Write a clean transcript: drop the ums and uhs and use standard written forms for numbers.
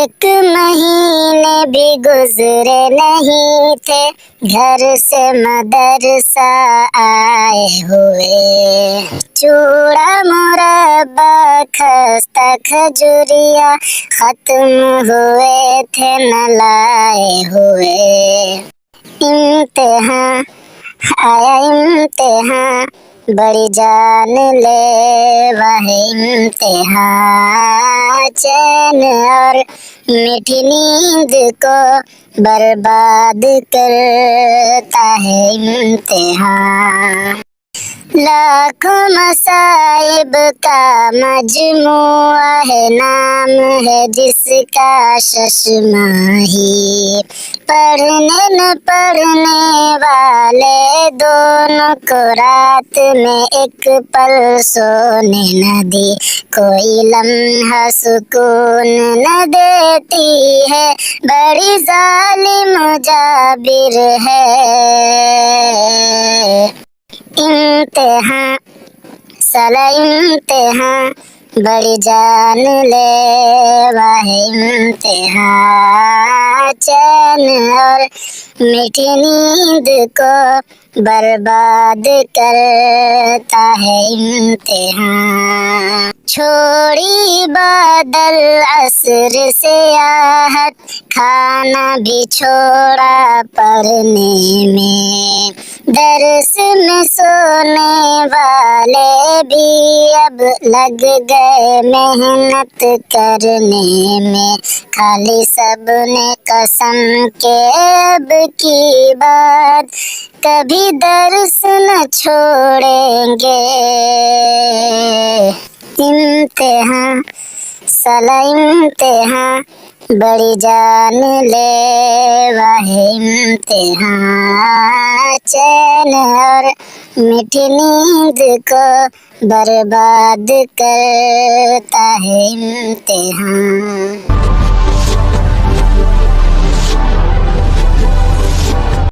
ایک مہینے بھی گزرے نہیں تھے گھر سے مدرسہ آئے ہوئے، چوڑا مربع خستہ کھجوریا ختم ہوئے تھے نہ لائے ہوئے۔ امتحان آیا امتحان بڑی جان لے وہ امتحان، چین اور میٹھی نیند کو برباد کرتا ہے امتحان۔ لاکھوں مصائب کا مجموعہ ہے، نام ہے جس کا ششماہی، پڑھنے نہ پڑھنے والے دونوں کو رات میں ایک پل سونے نہ دی، کوئی لمحہ سکون نہ دیتی ہے، بڑی ظالم جابر ہے۔ امتحان سلا امتحان بڑی جان لے وہ امتحان، چین اور میٹھی نیند کو برباد کرتا ہے امتحان۔ چھوڑی بعدل عصر سیاحت، کھانا بھی چھوڑا پڑھنے میں، درس میں سونے والے بھی اب لگ گئے محنت کرنے میں، خالی سب نے قسم کہ اب کی بات کبھی درس نہ چھوڑیں گے۔ امتحان سلا امتحان بڑی جان لے وہ امتحان، چین اور میٹھی نیند کو برباد کرتا ہے امتحان۔